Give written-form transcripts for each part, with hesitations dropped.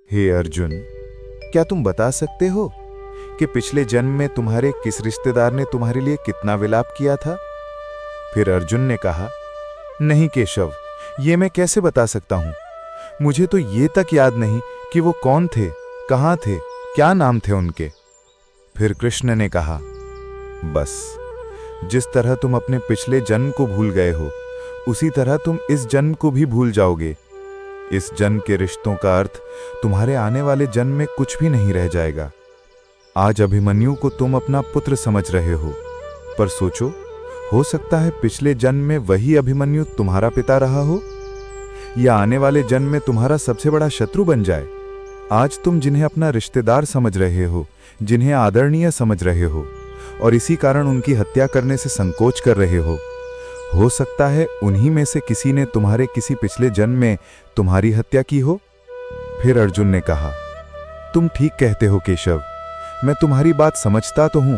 हे अर्जुन, क्या तुम बता सकते हो कि पिछले जन्म में तुम्हारे किस रिश्तेदार ने तुम्हारे लिए कितना विलाप किया था? फिर अर्जुन ने कहा, नहीं केशव, ये मैं कैसे बता सकता हूं? मुझे तो ये तक याद नहीं कि वो कौन थे, कहां थे, क्या नाम थे उनके। फिर कृष्ण ने कहा, बस जिस तरह तुम अपने पिछले जन्म को भूल गए हो, उसी तरह तुम इस जन्म को भी भूल जाओगे। इस जन्म के रिश्तों का अर्थ तुम्हारे आने वाले जन्म में कुछ भी नहीं रह जाएगा। आज अभिमन्यु को तुम अपना पुत्र समझ रहे हो, पर सोचो, हो सकता है पिछले जन्म में वही अभिमन्यु तुम्हारा पिता रहा हो, या आने वाले जन्म में तुम्हारा सबसे बड़ा शत्रु बन जाए। आज तुम जिन्हें अपना रिश्तेदार समझ रहे हो, जिन्हें आदरणीय समझ रहे हो, और इसी कारण उनकी हत्या करने से संकोच कर रहे हो सकता है उन्हीं में से किसी ने तुम्हारे किसी पिछले जन्म में तुम्हारी हत्या की हो। फिर अर्जुन ने कहा, तुम ठीक कहते हो केशव, मैं तुम्हारी बात समझता तो हूं,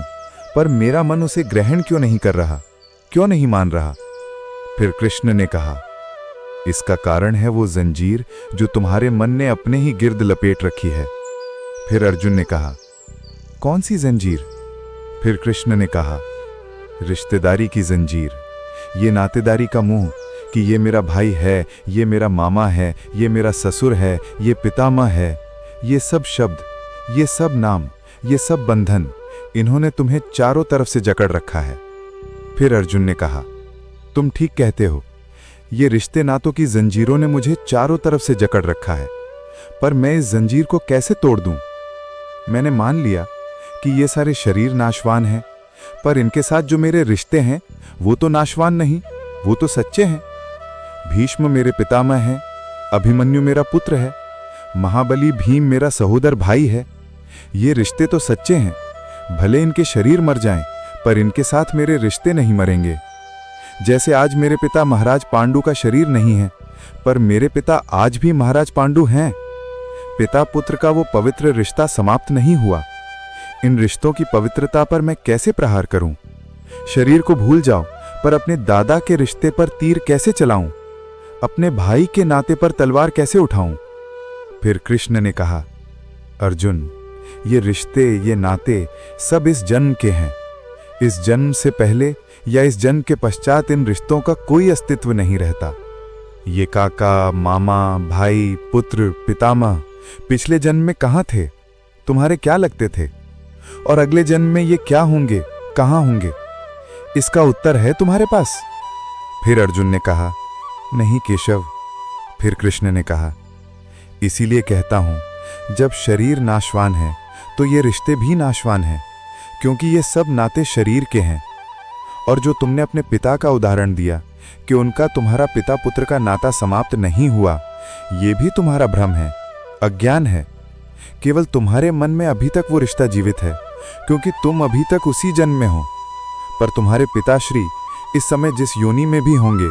पर मेरा मन उसे ग्रहण क्यों नहीं कर रहा, क्यों नहीं मान रहा? फिर कृष्ण ने कहा, इसका कारण है वो जंजीर जो तुम्हारे मन ने अपने ही गिर्द लपेट रखी है। फिर अर्जुन ने कहा, कौन सी जंजीर? फिर कृष्ण ने कहा, रिश्तेदारी की जंजीर, ये नातेदारी का मुंह कि ये मेरा भाई है, ये मेरा मामा है, ये मेरा ससुर है, ये पितामह है। ये सब शब्द, ये सब नाम, ये सब बंधन, इन्होंने तुम्हें चारों तरफ से जकड़ रखा है। फिर अर्जुन ने कहा, तुम ठीक कहते हो, ये रिश्ते नातों की जंजीरों ने मुझे चारों तरफ से जकड़ रखा है, पर मैं इस जंजीर को कैसे तोड़ दूं? मैंने मान लिया कि ये सारे शरीर नाशवान हैं, पर इनके साथ जो मेरे रिश्ते हैं वो तो नाशवान नहीं, वो तो सच्चे हैं। भीष्म मेरे पितामह हैं, अभिमन्यु मेरा पुत्र है, महाबली भीम मेरा सहोदर भाई है। ये रिश्ते तो सच्चे हैं, भले इनके शरीर मर जाएं, पर इनके साथ मेरे रिश्ते नहीं मरेंगे। जैसे आज मेरे पिता महाराज पांडु का शरीर नहीं है, पर मेरे पिता आज भी महाराज पांडु हैं। पिता पुत्र का वो पवित्र रिश्ता समाप्त नहीं हुआ। इन रिश्तों की पवित्रता पर मैं कैसे प्रहार करूं? शरीर को भूल जाओ, पर अपने दादा के रिश्ते पर तीर कैसे चलाऊं? अपने भाई के नाते पर तलवार कैसे उठाऊं? फिर कृष्ण ने कहा, अर्जुन, ये रिश्ते, ये नाते सब इस जन्म के हैं। इस जन्म से पहले या इस जन्म के पश्चात इन रिश्तों का कोई अस्तित्व नहीं रहता। ये काका, मामा, भाई, पुत्र, पितामह पिछले जन्म में कहाँ थे? तुम्हारे क्या लगते थे? और अगले जन्म में ये क्या होंगे, कहाँ होंगे? इसका उत्तर है तुम्हारे पास? फिर अर्जुन ने कहा, नहीं केशव। फिर कृष्ण ने कहा, इसीलिए कहता हूं, जब शरीर नाशवान है तो ये रिश्ते भी नाशवान हैं, क्योंकि ये सब नाते शरीर के हैं। और जो तुमने अपने पिता का उदाहरण दिया कि उनका तुम्हारा पिता पुत्र का नाता समाप्त नहीं हुआ, ये भी तुम्हारा भ्रम है, अज्ञान है। केवल तुम्हारे मन में अभी तक वो रिश्ता जीवित है, क्योंकि तुम अभी तक उसी जन्म में हो। पर तुम्हारे पिताश्री इस समय जिस योनि में भी होंगे,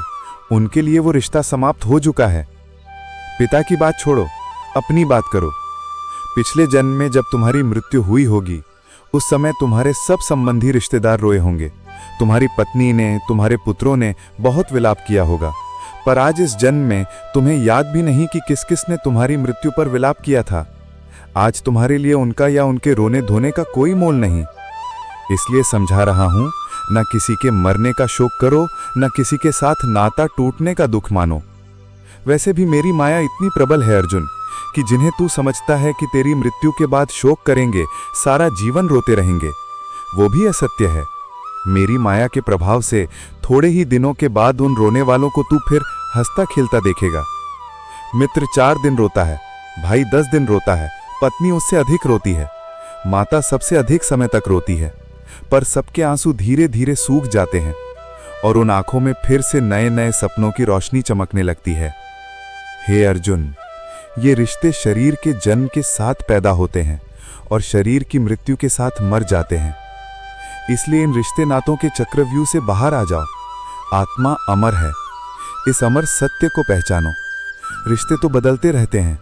उनके लिए वो रिश्ता समाप्त हो चुका है। पिता की बात छोड़ो, अपनी बात करो। पिछले जन्म में जब तुम्हारी मृत्यु हुई होगी, उस समय तुम्हारे सब संबंधी रिश्तेदार रोए होंगे। तुम्हारी पत्नी ने, तुम्हारे पुत्रों ने बहुत विलाप किया होगा, पर आज इस जन्म में तुम्हें याद भी नहीं कि किस किस ने तुम्हारी मृत्यु पर विलाप किया था। आज तुम्हारे लिए उनका या उनके रोने धोने का कोई मोल नहीं। इसलिए समझा रहा हूं, न किसी के मरने का शोक करो, न किसी के साथ नाता टूटने का दुख मानो। वैसे भी मेरी माया इतनी प्रबल है अर्जुन, कि जिन्हें तू समझता है कि तेरी मृत्यु के बाद शोक करेंगे, सारा जीवन रोते रहेंगे, वो भी असत्य है। मेरी माया के प्रभाव से थोड़े ही दिनों के बाद उन रोने वालों को तू फिर हंसता खेलता देखेगा। मित्र 4 दिन रोता है, भाई 10 दिन रोता है, पत्नी उससे अधिक रोती है, माता सबसे अधिक समय तक रोती है, पर सबके आंसू धीरे धीरे सूख जाते हैं और उन आंखों में फिर से नए नए सपनों की रोशनी चमकने लगती है। हे अर्जुन, ये रिश्ते शरीर के जन्म के साथ पैदा होते हैं और शरीर की मृत्यु के साथ मर जाते हैं। इसलिए इन रिश्ते नातों के चक्रव्यूह से बाहर आ जाओ। आत्मा अमर है, इस अमर सत्य को पहचानो। रिश्ते तो बदलते रहते हैं,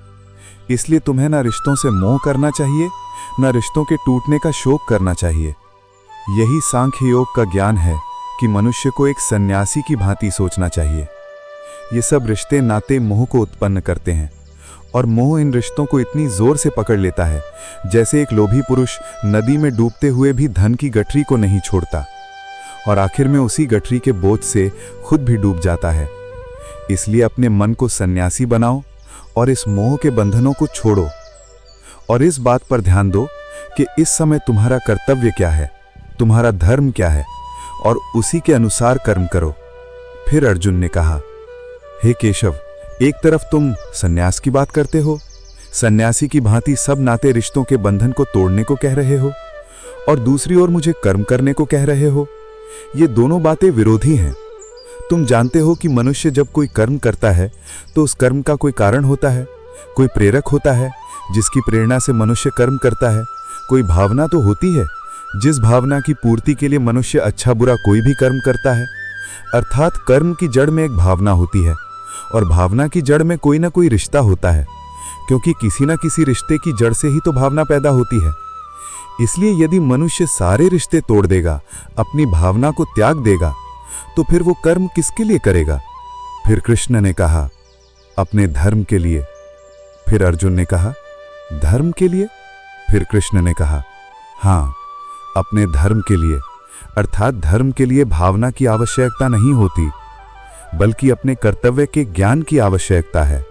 इसलिए तुम्हें ना रिश्तों से मोह करना चाहिए, ना रिश्तों के टूटने का शोक करना चाहिए। यही सांख्य योग का ज्ञान है कि मनुष्य को एक सन्यासी की भांति सोचना चाहिए। ये सब रिश्ते नाते मोह को उत्पन्न करते हैं और मोह इन रिश्तों को इतनी जोर से पकड़ लेता है जैसे एक लोभी पुरुष नदी में डूबते हुए भी धन की गठरी को नहीं छोड़ता और आखिर में उसी गठरी के बोझ से खुद भी डूब जाता है। इसलिए अपने मन को सन्यासी बनाओ और इस मोह के बंधनों को छोड़ो और इस बात पर ध्यान दो कि इस समय तुम्हारा कर्तव्य क्या है, तुम्हारा धर्म क्या है और उसी के अनुसार कर्म करो। फिर अर्जुन ने कहा, हे केशव, एक तरफ तुम सन्यास की बात करते हो, सन्यासी की भांति सब नाते रिश्तों के बंधन को तोड़ने को कह रहे हो और दूसरी ओर मुझे कर्म करने को कह रहे हो। ये दोनों बातें विरोधी हैं। तुम जानते हो कि मनुष्य जब कोई कर्म करता है तो उस कर्म का कोई कारण होता है, कोई प्रेरक होता है जिसकी प्रेरणा से मनुष्य कर्म करता है, कोई भावना तो होती है जिस भावना की पूर्ति के लिए मनुष्य अच्छा बुरा कोई भी कर्म करता है। अर्थात कर्म की जड़ में एक भावना होती है और भावना की जड़ में कोई ना कोई रिश्ता होता है, क्योंकि किसी न किसी रिश्ते की जड़ से ही तो भावना पैदा होती है। इसलिए यदि मनुष्य सारे रिश्ते तोड़ देगा, अपनी भावना को त्याग देगा, तो फिर वो कर्म किसके लिए करेगा? फिर कृष्ण ने कहा, अपने धर्म के लिए। फिर अर्जुन ने कहा, धर्म के लिए? फिर कृष्ण ने कहा, हाँ, अपने धर्म के लिए। अर्थात धर्म के लिए भावना की आवश्यकता नहीं होती, बल्कि अपने कर्तव्य के ज्ञान की आवश्यकता है।